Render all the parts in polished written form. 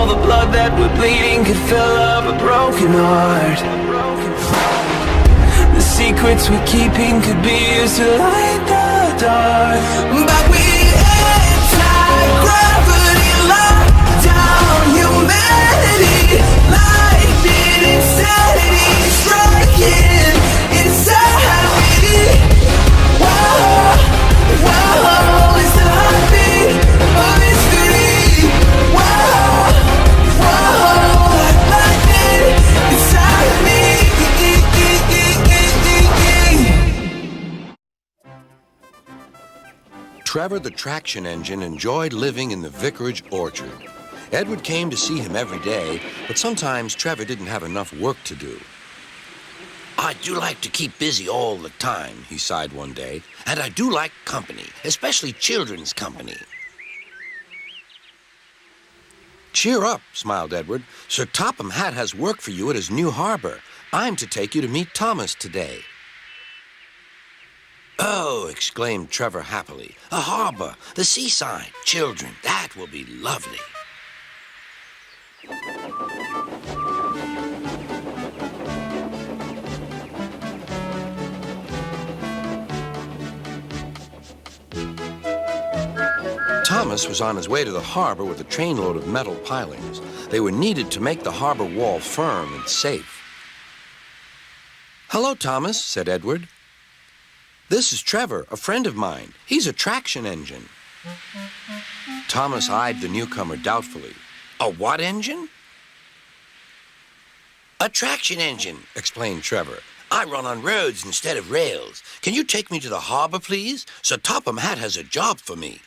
the blood that we're bleeding could fill up a broken heart. The secrets we're keeping could be used to light the dark. But we anti-gravity lock down humanity. Lightning insanity striking inside me. Whoa, whoa, it's the heartbeat of history. Whoa, whoa, like lightning inside me. Trevor the traction engine enjoyed living in the vicarage orchard. Edward came to see him every day, but sometimes Trevor didn't have enough work to do. I do like to keep busy all the time, He sighed one day. and I do like company, especially children's company. Cheer up, smiled Edward. Sir Topham Hatt has work for you at his new harbor. I'm to take you to meet Thomas today. Oh, exclaimed Trevor happily. A harbor, the seaside, children, that will be lovely. Thomas was on his way to the harbor with a trainload of metal pilings. They were needed to make the harbor wall firm and safe. Hello, Thomas, said Edward. This is Trevor, a friend of mine. He's a traction engine. Thomas eyed the newcomer doubtfully. A what engine? A traction engine, Explained Trevor. I run on roads instead of rails. Can you take me to the harbor, please? Sir Topham Hatt has a job for me.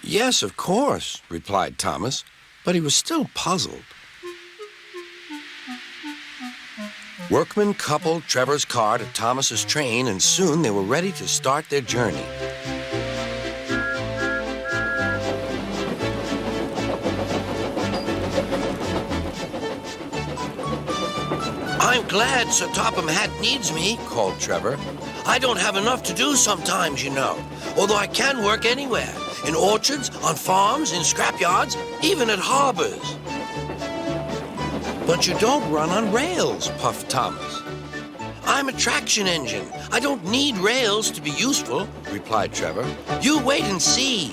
Yes, of course, replied Thomas, but he was still puzzled. Workmen coupled Trevor's car to Thomas's train, and soon they were ready to start their journey. I'm glad Sir Topham Hatt needs me, Called Trevor. I don't have enough to do sometimes, you know, although I can work anywhere, in orchards, on farms, in scrapyards, even at harbors. But you don't run on rails, puffed Thomas. I'm a traction engine. I don't need rails to be useful, Replied Trevor. You wait and see.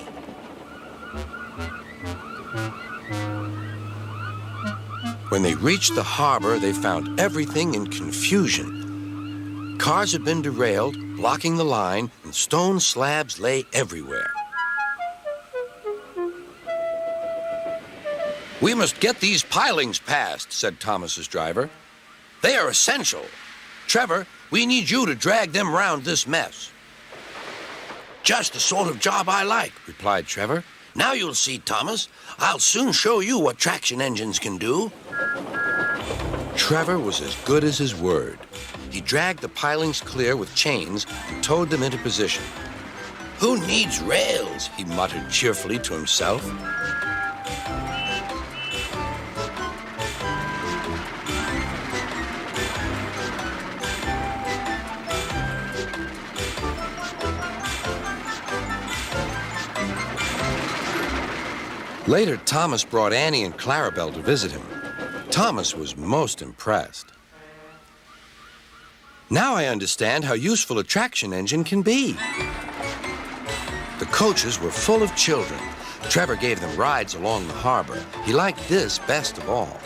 When they reached the harbor, they found everything in confusion. Cars had been derailed, blocking the line, and stone slabs lay everywhere. We must get these pilings past, said Thomas's driver. They are essential. Trevor, we need you to drag them round this mess. Just the sort of job I like, Replied Trevor. Now you'll see, Thomas. I'll soon show you what traction engines can do. Trevor was as good as his word. He dragged the pilings clear with chains and towed them into position. Who needs rails? He muttered cheerfully to himself. Later, Thomas brought Annie and Clarabelle to visit him. Thomas was most impressed. Now I understand how useful a traction engine can be. The coaches were full of children. Trevor gave them rides along the harbor. He liked this best of all.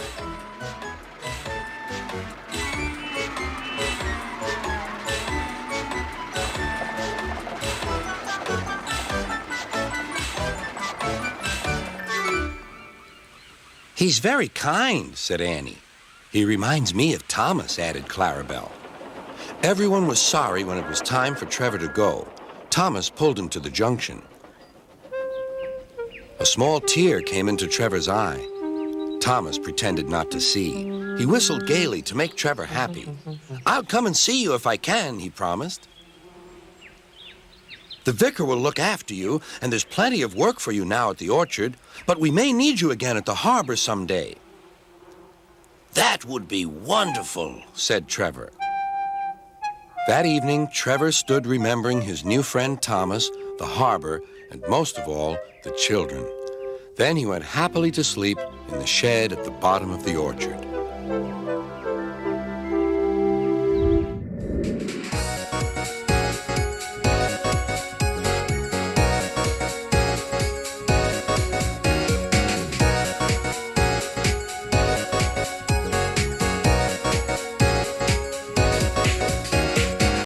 He's very kind, said Annie. He reminds me of Thomas, added Clarabelle. Everyone was sorry when it was time for Trevor to go. Thomas pulled him to the junction. A small tear came into Trevor's eye. Thomas pretended not to see. He whistled gaily to make Trevor happy. I'll come and see you if I can, he promised. The vicar will look after you, and there's plenty of work for you now at the orchard, but we may need you again at the harbor someday. That would be wonderful, said Trevor. That evening, Trevor stood remembering his new friend Thomas, the harbor, and most of all, the children. Then he went happily to sleep in the shed at the bottom of the orchard.